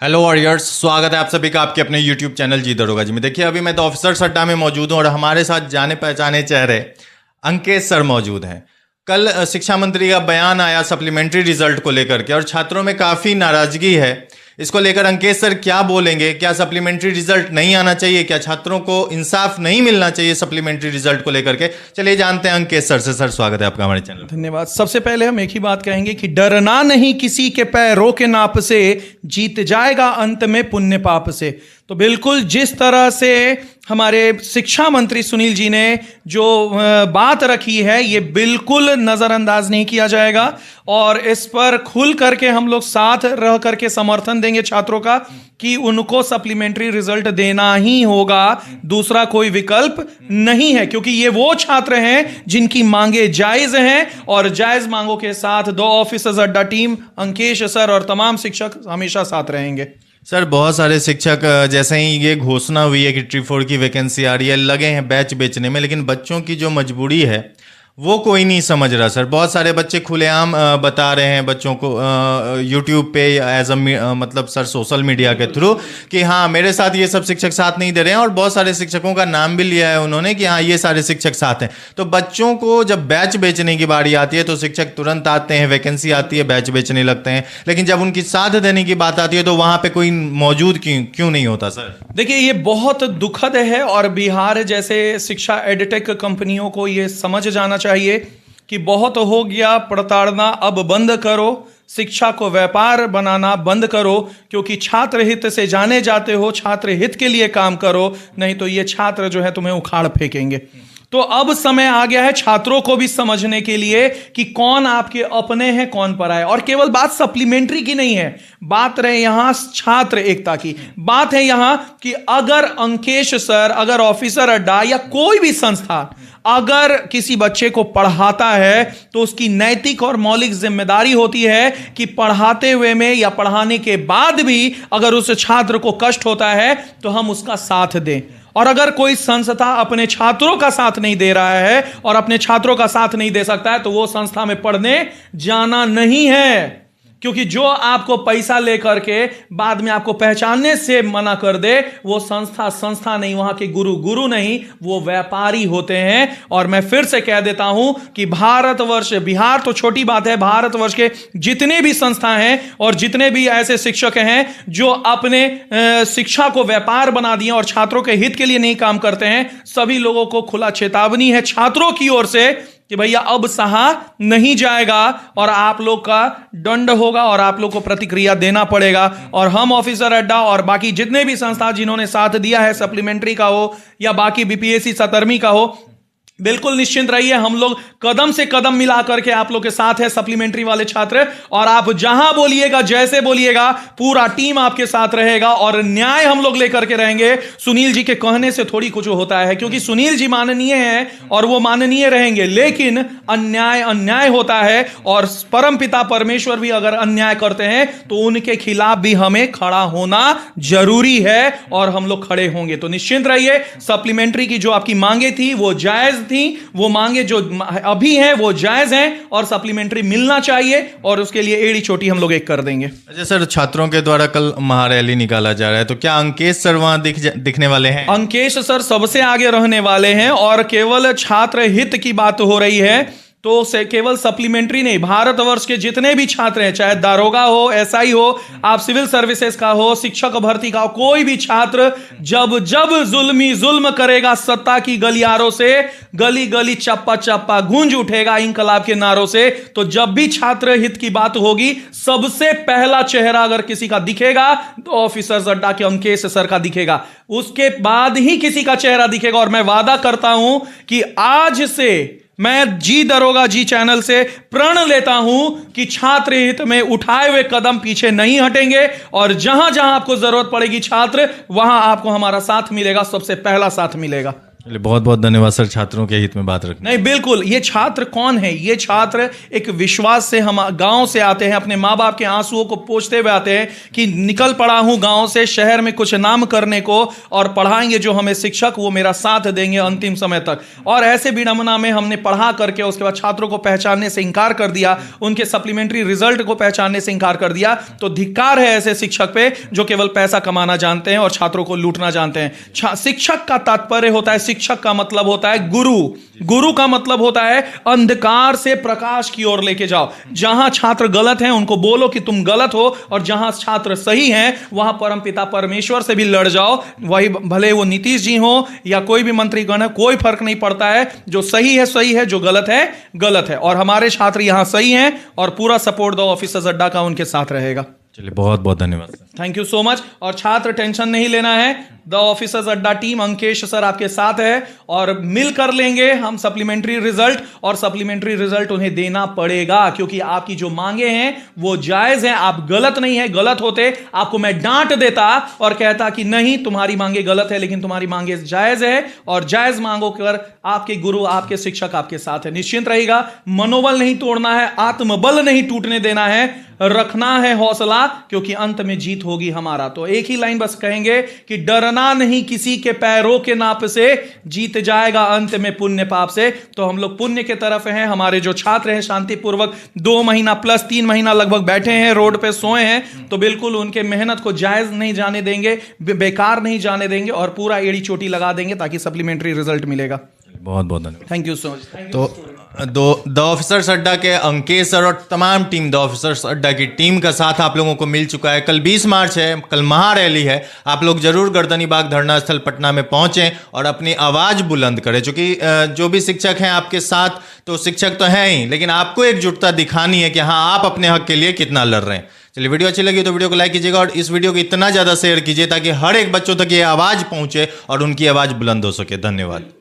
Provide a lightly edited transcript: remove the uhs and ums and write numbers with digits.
Hello warriors, स्वागत है आप सभी का आपके अपने यूट्यूब चैनल जी दरोगा जी में। देखिए, अभी मैं तो ऑफिसर्स अड्डा में मौजूद हूँ और हमारे साथ जाने पहचाने चेहरे अंकेश सर मौजूद हैं। कल शिक्षा मंत्री का बयान आया सप्लीमेंट्री रिजल्ट को लेकर के और छात्रों में काफ़ी नाराजगी है। इसको लेकर अंकेश सर क्या बोलेंगे? क्या सप्लीमेंट्री रिजल्ट नहीं आना चाहिए? क्या छात्रों को इंसाफ नहीं मिलना चाहिए सप्लीमेंट्री रिजल्ट को लेकर के? चलिए जानते हैं अंकेश सर से। सर, स्वागत है आपका हमारे चैनल। धन्यवाद। सबसे पहले हम एक ही बात कहेंगे कि डरना नहीं किसी के पैरों के नाप से, जीत जाएगा अंत में पुण्य पाप से। तो बिल्कुल जिस तरह से हमारे शिक्षा मंत्री सुनील जी ने जो बात रखी है, ये बिल्कुल नज़रअंदाज नहीं किया जाएगा और इस पर खुल करके हम लोग साथ रह करके समर्थन देंगे छात्रों का कि उनको सप्लीमेंट्री रिजल्ट देना ही होगा, दूसरा कोई विकल्प नहीं है, क्योंकि ये वो छात्र हैं जिनकी मांगे जायज हैं और जायज मांगों के साथ दो ऑफिसर्स अड्डा टीम, अंकेश सर और तमाम शिक्षक हमेशा साथ रहेंगे। सर, बहुत सारे शिक्षक जैसे ही ये घोषणा हुई है कि ट्री4 की वैकेंसी आ रही है, लगे हैं बैच बेचने में, लेकिन बच्चों की जो मजबूरी है वो कोई नहीं समझ रहा। सर, बहुत सारे बच्चे खुलेआम बता रहे हैं बच्चों को यूट्यूब पे एज मतलब सर सोशल मीडिया के थ्रू कि हाँ, मेरे साथ ये सब शिक्षक साथ नहीं दे रहे हैं, और बहुत सारे शिक्षकों का नाम भी लिया है उन्होंने कि हाँ, ये सारे शिक्षक साथ हैं। तो बच्चों को जब बैच बेचने की बारी आती है तो शिक्षक तुरंत आते हैं, वैकेंसी आती है, बैच बेचने लगते हैं, लेकिन जब उनकी साथ देने की बात आती है तो वहाँ पर कोई मौजूद क्यों नहीं होता? सर देखिए, ये बहुत दुखद है और बिहार जैसे शिक्षा एडटेक कंपनियों को ये समझ जाना चाहिए कि बहुत हो गया प्रताड़ना, अब बंद करो, शिक्षा को व्यापार बनाना बंद करो, क्योंकि छात्र हित से जाने जाते हो, छात्र हित के लिए काम करो, नहीं तो ये छात्र जो है तुम्हें उखाड़ फेंकेंगे। तो अब समय आ गया है छात्रों को भी समझने के लिए कि कौन आपके अपने हैं, कौन पराए। और केवल बात सप्लीमेंट्री की नहीं है, बात रहे यहां छात्र एकता की। बात है यहां कि अगर अंकेश सर, अगर ऑफिसर अड्डा या कोई भी संस्था अगर किसी बच्चे को पढ़ाता है तो उसकी नैतिक और मौलिक जिम्मेदारी होती है कि पढ़ाते हुए में या पढ़ाने के बाद भी अगर उस छात्र को कष्ट होता है तो हम उसका साथ दें। और अगर कोई संस्था अपने छात्रों का साथ नहीं दे रहा है और अपने छात्रों का साथ नहीं दे सकता है तो वो संस्था में पढ़ने जाना नहीं है, क्योंकि जो आपको पैसा लेकर के बाद में आपको पहचानने से मना कर दे, वो संस्था नहीं, वहां के गुरु नहीं, वो व्यापारी होते हैं। और मैं फिर से कह देता हूं कि भारतवर्ष, बिहार तो छोटी बात है, भारतवर्ष के जितने भी संस्था हैं और जितने भी ऐसे शिक्षक हैं जो अपने शिक्षा को व्यापार बना दिए और छात्रों के हित के लिए नहीं काम करते हैं, सभी लोगों को खुला चेतावनी है छात्रों की ओर से कि भैया अब सहा नहीं जाएगा और आप लोग का दंड होगा और आप लोग को प्रतिक्रिया देना पड़ेगा। और हम ऑफिसर अड्डा और बाकी जितने भी संस्था जिन्होंने साथ दिया है, सप्लीमेंट्री का हो या बाकी बीपीएससी सतर्मी का हो, बिल्कुल निश्चिंत रहिए, हम लोग कदम से कदम मिला करके आप लोग के साथ है, सप्लीमेंट्री वाले छात्र। और आप जहां बोलिएगा, जैसे बोलिएगा, पूरा टीम आपके साथ रहेगा और न्याय हम लोग लेकर के रहेंगे। सुनील जी के कहने से थोड़ी कुछ होता है, क्योंकि सुनील जी माननीय हैं और वो माननीय रहेंगे, लेकिन अन्याय होता है और परमपिता परमेश्वर भी अगर अन्याय करते हैं तो उनके खिलाफ भी हमें खड़ा होना जरूरी है और हम लोग खड़े होंगे। तो निश्चिंत रहिए, सप्लीमेंट्री की जो आपकी मांगे थी वो जायज थी, वो मांगे जो अभी हैं वो जायज हैं और सप्लीमेंट्री मिलना चाहिए और उसके लिए एड़ी चोटी हम लोग एक कर देंगे। अच्छा सर, छात्रों के द्वारा कल महारैली निकाला जा रहा है, तो क्या अंकेश सर वहां दिखने वाले हैं? अंकेश सर सबसे आगे रहने वाले हैं और केवल छात्र हित की बात हो रही है तो से केवल सप्लीमेंट्री नहीं, भारतवर्ष के जितने भी छात्र हैं, चाहे दारोगा हो, एसआई हो, आप सिविल सर्विसेज का हो, शिक्षक भर्ती का हो, कोई भी छात्र जब जुल्म करेगा सत्ता की गलियारों से, गली गली चप्पा चप्पा गूंज उठेगा इंकलाब के नारों से, तो जब भी छात्र हित की बात होगी, सबसे पहला चेहरा अगर किसी का दिखेगा तो ऑफिसर्स अड्डा के अंकेश सर का दिखेगा, उसके बाद ही किसी का चेहरा दिखेगा। और मैं वादा करता हूं कि आज से मैं जी दरोगा जी चैनल से प्रण लेता हूं कि छात्र हित में उठाए हुए कदम पीछे नहीं हटेंगे और जहां जहां आपको जरूरत पड़ेगी छात्र, वहां आपको हमारा साथ मिलेगा, सबसे पहला साथ मिलेगा। चलिए, बहुत बहुत धन्यवाद सर छात्रों के हित में बात रखने। नहीं, बिल्कुल। ये छात्र कौन है? ये छात्र एक विश्वास से हम गांव से आते हैं, अपने माँ बाप के आंसुओं को पोंछते हुए आते हैं कि निकल पड़ा हूं गांव से शहर में कुछ नाम करने को, और पढ़ाएंगे जो हमें शिक्षक, वो मेरा साथ देंगे अंतिम समय तक। और ऐसे विडंबना में हमने पढ़ा करके उसके बाद छात्रों को पहचानने से इंकार कर दिया, उनके सप्लीमेंट्री रिजल्ट को पहचानने से इंकार कर दिया। तो धिक्कार है ऐसे शिक्षक पे जो केवल पैसा कमाना जानते हैं और छात्रों को लूटना जानते हैं। शिक्षक का तात्पर्य होता है, शिक्षक का मतलब होता है गुरु। गुरु का मतलब होता है अंधकार से प्रकाश की ओर लेके जाओ। जहां छात्र गलत हैं उनको बोलो कि तुम गलत हो, और जहां छात्र सही हैं वहां परमपिता परमेश्वर से भी लड़ जाओ। वही भले वो नीतीश जी हो या कोई भी मंत्रीगण है, कोई फर्क नहीं पड़ता है। जो सही है सही है, जो गलत है गलत है। और हमारे छात्र यहां सही हैं और पूरा सपोर्ट द ऑफिसर्स अड्डा का उनके साथ रहेगा। चलिए, बहुत बहुत धन्यवाद sir. Thank you so much. और छात्र टेंशन नहीं लेना है, द ऑफिसर्स अड्डा टीम अंकेश सर आपके साथ है, और मिल कर लेंगे हम सप्लीमेंट्री रिजल्ट। और सप्लीमेंट्री रिजल्ट उन्हें देना पड़ेगा क्योंकि आपकी जो मांगे हैं वो जायज हैं। आप गलत नहीं है। गलत होते आपको मैं डांट देता और कहता कि नहीं तुम्हारी मांगे गलत है, लेकिन तुम्हारी मांगे जायज है, और जायज मांगों कर आपके गुरु आपके शिक्षक आपके साथ है। निश्चिंत रहिएगा, मनोबल नहीं तोड़ना है, आत्मबल नहीं टूटने देना है, रखना है हौसला, क्योंकि अंत में जीत होगी हमारा। तो एक ही लाइन बस कहेंगे कि डरना नहीं किसी के पैरों के नाप से, जीत जाएगा अंत में पुण्य पाप से। तो हम लोग पुण्य के तरफ हैं। हमारे जो छात्र हैं शांतिपूर्वक 2 महीना प्लस 3 महीना लगभग बैठे हैं, रोड पे सोए हैं, तो बिल्कुल उनके मेहनत को जायज नहीं जाने देंगे, बेकार नहीं जाने देंगे, और पूरा एड़ी चोटी लगा देंगे ताकि सप्लीमेंट्री रिजल्ट मिलेगा। बहुत बहुत धन्यवाद। Thank you so much. तो द ऑफिसर्स अड्डा के अंकेश सर और तमाम टीम द ऑफिसर्स अड्डा की टीम का साथ आप लोगों को मिल चुका है। कल 20 मार्च है, कल महारैली है। आप लोग जरूर गर्दनी बाग धरना स्थल पटना में पहुंचें और अपनी आवाज़ बुलंद करें, क्योंकि जो भी शिक्षक हैं आपके साथ, तो शिक्षक तो हैं ही, लेकिन आपको एकजुटता दिखानी है कि हाँ आप अपने हक के लिए कितना लड़ रहे हैं। चलिए, वीडियो अच्छी लगी तो वीडियो को लाइक कीजिएगा और इस वीडियो को इतना ज़्यादा शेयर कीजिए ताकि हर एक बच्चों तक ये आवाज़ पहुंचे और उनकी आवाज़ बुलंद हो सके। धन्यवाद।